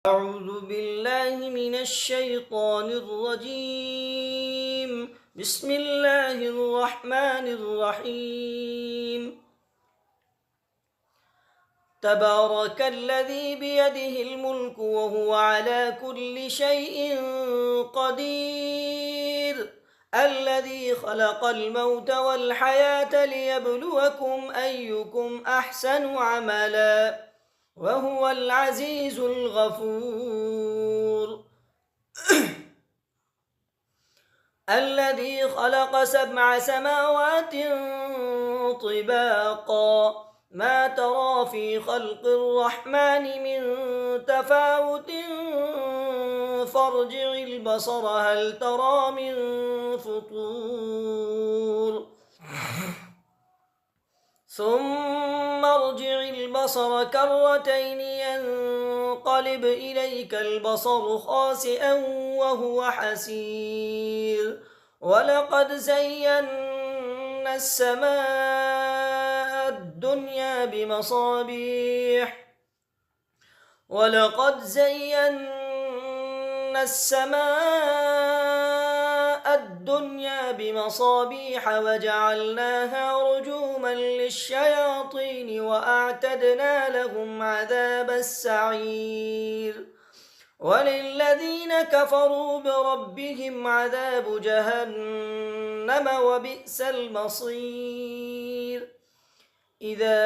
أعوذ بالله من الشيطان الرجيم. بسم الله الرحمن الرحيم. تبارك الذي بيده الملك وهو على كل شيء قدير، الذي خلق الموت والحياة ليبلوكم أيكم أحسن عملا وهو العزيز الغفور. الذي خلق 7 سماوات طباقا ما ترى في خلق الرحمن من تفاوت فارجع البصر هل ترى من فطور ثم ارجع البصر كرتين ينقلب إليك البصر خاسئا وهو حسير ولقد زينا السماء الدنيا بمصابيح وجعلناها رجوما للشياطين وأعتدنا لهم عذاب السعير وللذين كفروا بربهم عذاب جهنم وبئس المصير. إذا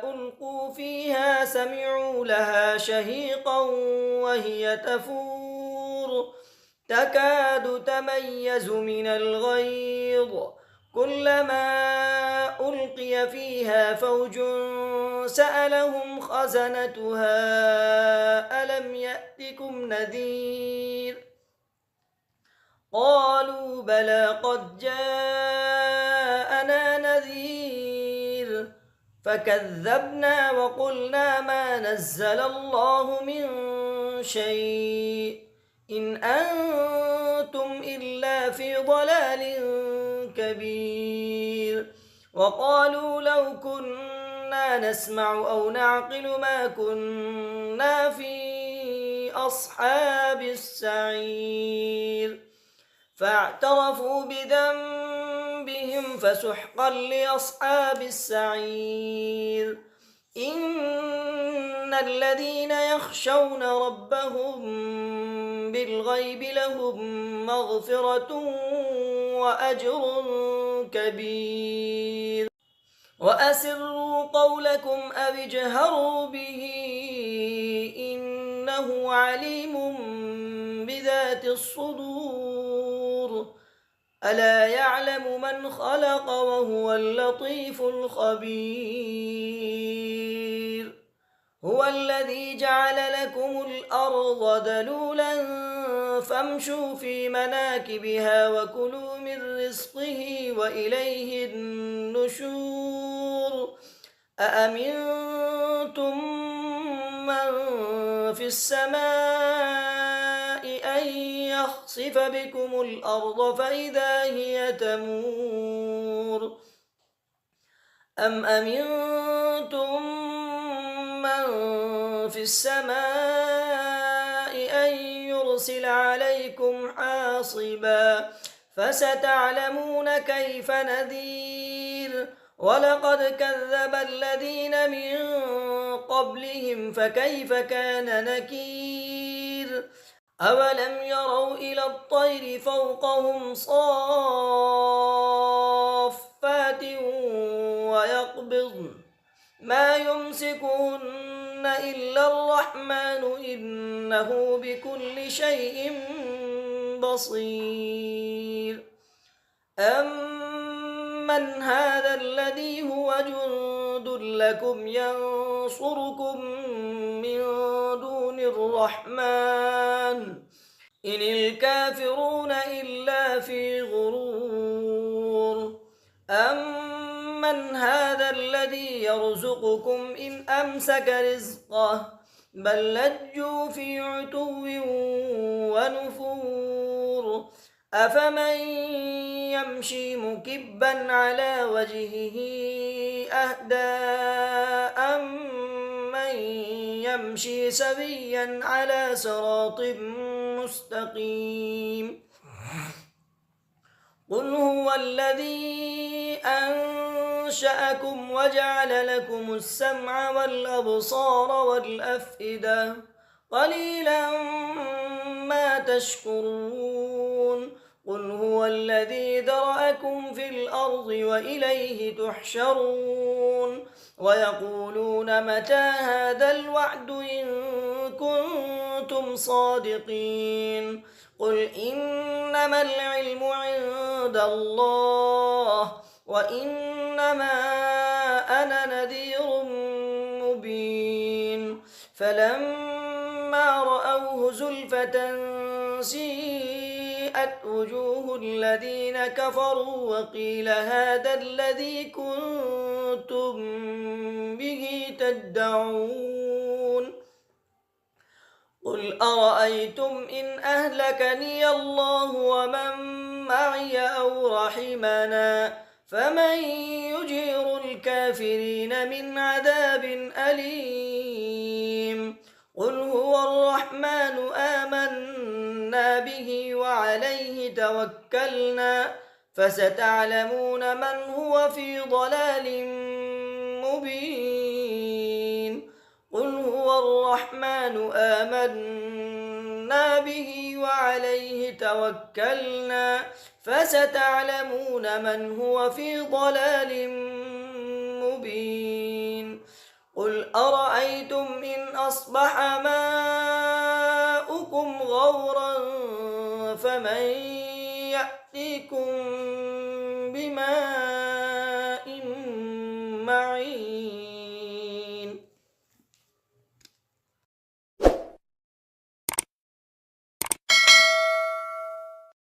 ألقوا فيها سمعوا لها شهيقا وهي تفور تكاد تميز من الغيظ كلما ألقي فيها فوج سألهم خزنتها ألم يأتكم نذير قالوا بلى قد جاءنا نذير فكذبنا وقلنا ما نزل الله من شيء إن أنتم إلا في ضلال كبير وقالوا لو كنا نسمع أو نعقل ما كنا في أصحاب السعير فاعترفوا بذنبهم فسحقا لأصحاب السعير. إن الذين يخشون ربهم بالغيب لهم مغفرة وأجر كبير. وأسروا قولكم أو اجهروا به إنه عليم بذات الصدور ألا يعلم من خلق وهو اللطيف الخبير. هو الذي جعل لكم الأرض ذلولا فامشوا في مناكبها وكلوا من رزقه وإليه النشور. أأمنتم من في السماء أن يخسف بكم الأرض فإذا هي تمور أم أمنتم من في السماء أن يرسل عليكم حاصبا فستعلمون كيف نذير. ولقد كذب الذين من قبلهم فكيف كان نكير. أولم يروا إلى الطير فوقهم صافات ويقبضن ما يمسكهن إلا الرحمن إنه بكل شيء بصير. أمن هذا الذي هو جند لكم ينصركم من دون الرحمن إن الكافرون إلا في غرور. أمن هذا الذي يرزقكم إن أمسك رزقه بل لجوا في عتو ونفور. أفمن يمشي مكبا على وجهه أهدى أمن يمشي سويا على صراط مستقيم. قل هو الذي أنشأكم وجعل لكم السمع والأبصار والأفئدة قليلا ما تشكرون. قل هو الذي ذرأكم في الأرض وإليه تحشرون. ويقولون متى هذا الوعد إن كنتم صادقين. قل إنما العلم عند الله وإنما أنا نذير مبين. فلما رأوه زلفة سيئت وجوه الذين كفروا وقيل هذا الذي كنتم به تدعون. قل أرأيتم إن أهلكني الله ومن معي أو رحمنا فمن يجير الكافرين من عذاب أليم. قل هو الرحمن آمنا به وعليه توكلنا فستعلمون من هو في ضلال مبين. قل هو الرحمن آمنا به وعليه توكلنا فستعلمون من هو في ضلال مبين. قل أرأيتم إن أصبح ماؤكم غورا فمن يأتيكم بماء